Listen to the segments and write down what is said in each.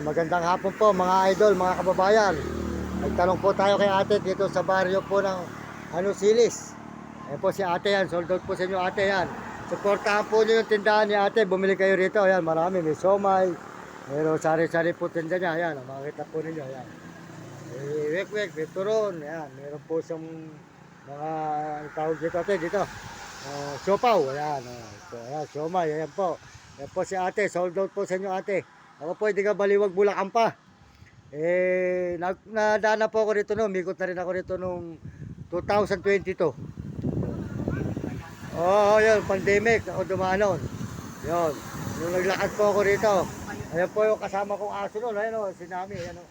Magandang hapon po mga idol, mga kababayan. Nagtanong po tayo kay ate dito sa baryo po ng Silis. Ayan po si ate yan, sold out po sa inyo ate yan. Suportahan po nyo yung tindahan ni ate, bumili kayo rito. Ayan, marami, may somay, meron sari-sari po tinda niya. Ayan, makikita po ninyo. Ayan. Wek-wek, may turon. Ayan, meron po siyang mga tawag dito ate, dito. Siopaw, ayan. So, ayan, siomay, ayan po. Ayan po si ate, sold out po sa inyo ate. Ako po, hindi ka baliwag Bulacan pa. Nadaan na po ako rito noon. Mikot na rin ako rito noong 2022. Yun, pandemic. Ako dumanon. Yun. Nung naglakad po ako rito. Ayan po yung kasama kong aso noon. Ayan o, si Nami. Ayan o.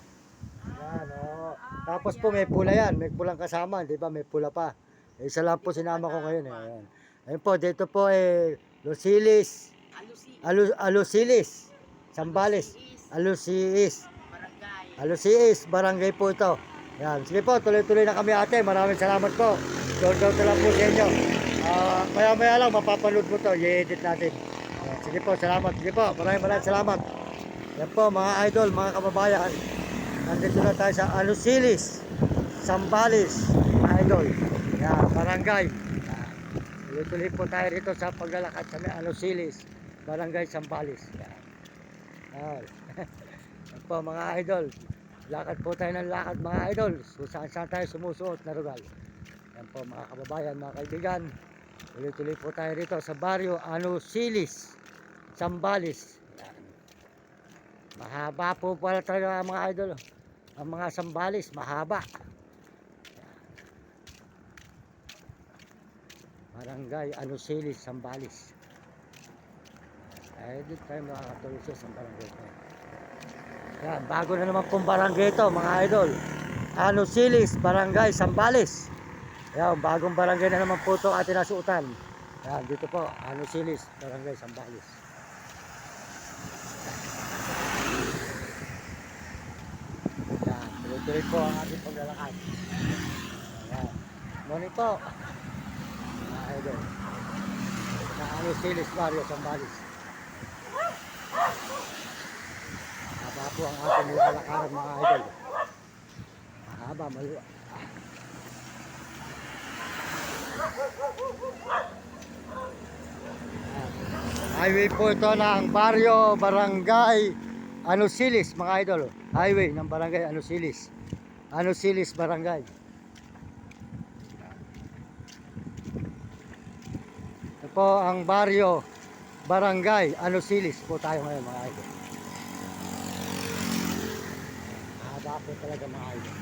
Ayan o. Tapos po may pula yan. May pulang kasama. Di ba? May pula pa. Isa lang po sinama ko ngayon. Ayan. Ayun po, dito po Lusilis. Alusilis. Sambales. Alusiis, barangay po ito. Yan. Sige po, tuloy-tuloy na kami ate. Maraming salamat po. Down lang po sa inyo. Maya-maya lang, mapapanood mo to. I-edit natin. Sige po, salamat. Sige po, maraming salamat. Yan po, mga idol, mga kababayan. Nandito na tayo sa Alusilis, Sambales, mga idol. Yan, barangay. Tuloy-tuloy po tayo rito sa paglalakad sa Alusilis, barangay Sambales. Yan. Yan po mga idol, lakad po tayo ng lakad mga idol, so saan tayo sumusuot na lugar. Yan po mga kababayan, mga kaibigan, tuloy-tuloy po tayo rito sa baryo Alusilis, Sambales. Yan. Mahaba po pala talaga mga idol, ang mga Sambales mahaba. Yan. Barangay Alusilis, Sambales. Dito tayo makakatuloy sa barangay tayo. Yan, bago na naman pong barangay ito mga idol. Alusilis, barangay Sambales. Yan, bagong barangay na naman po ito ating nasuutan. Yan, dito po, Alusilis, barangay Sambales. Yan, tuloy-tuloy po ang ating paglalakad. Yan, morning po mga idol. Sa Alusilis, barrio Sambales. Mahaba po ang ating nilalakaran mga idol. Mahaba, maluwa. Highway po ito ng baryo, barangay Alusilis mga idol. Highway ng barangay Alusilis. Alusilis barangay. Ito po ang baryo, barangay Alusilis po tayo ngayon mga idol. Mahaba po talaga mga idol.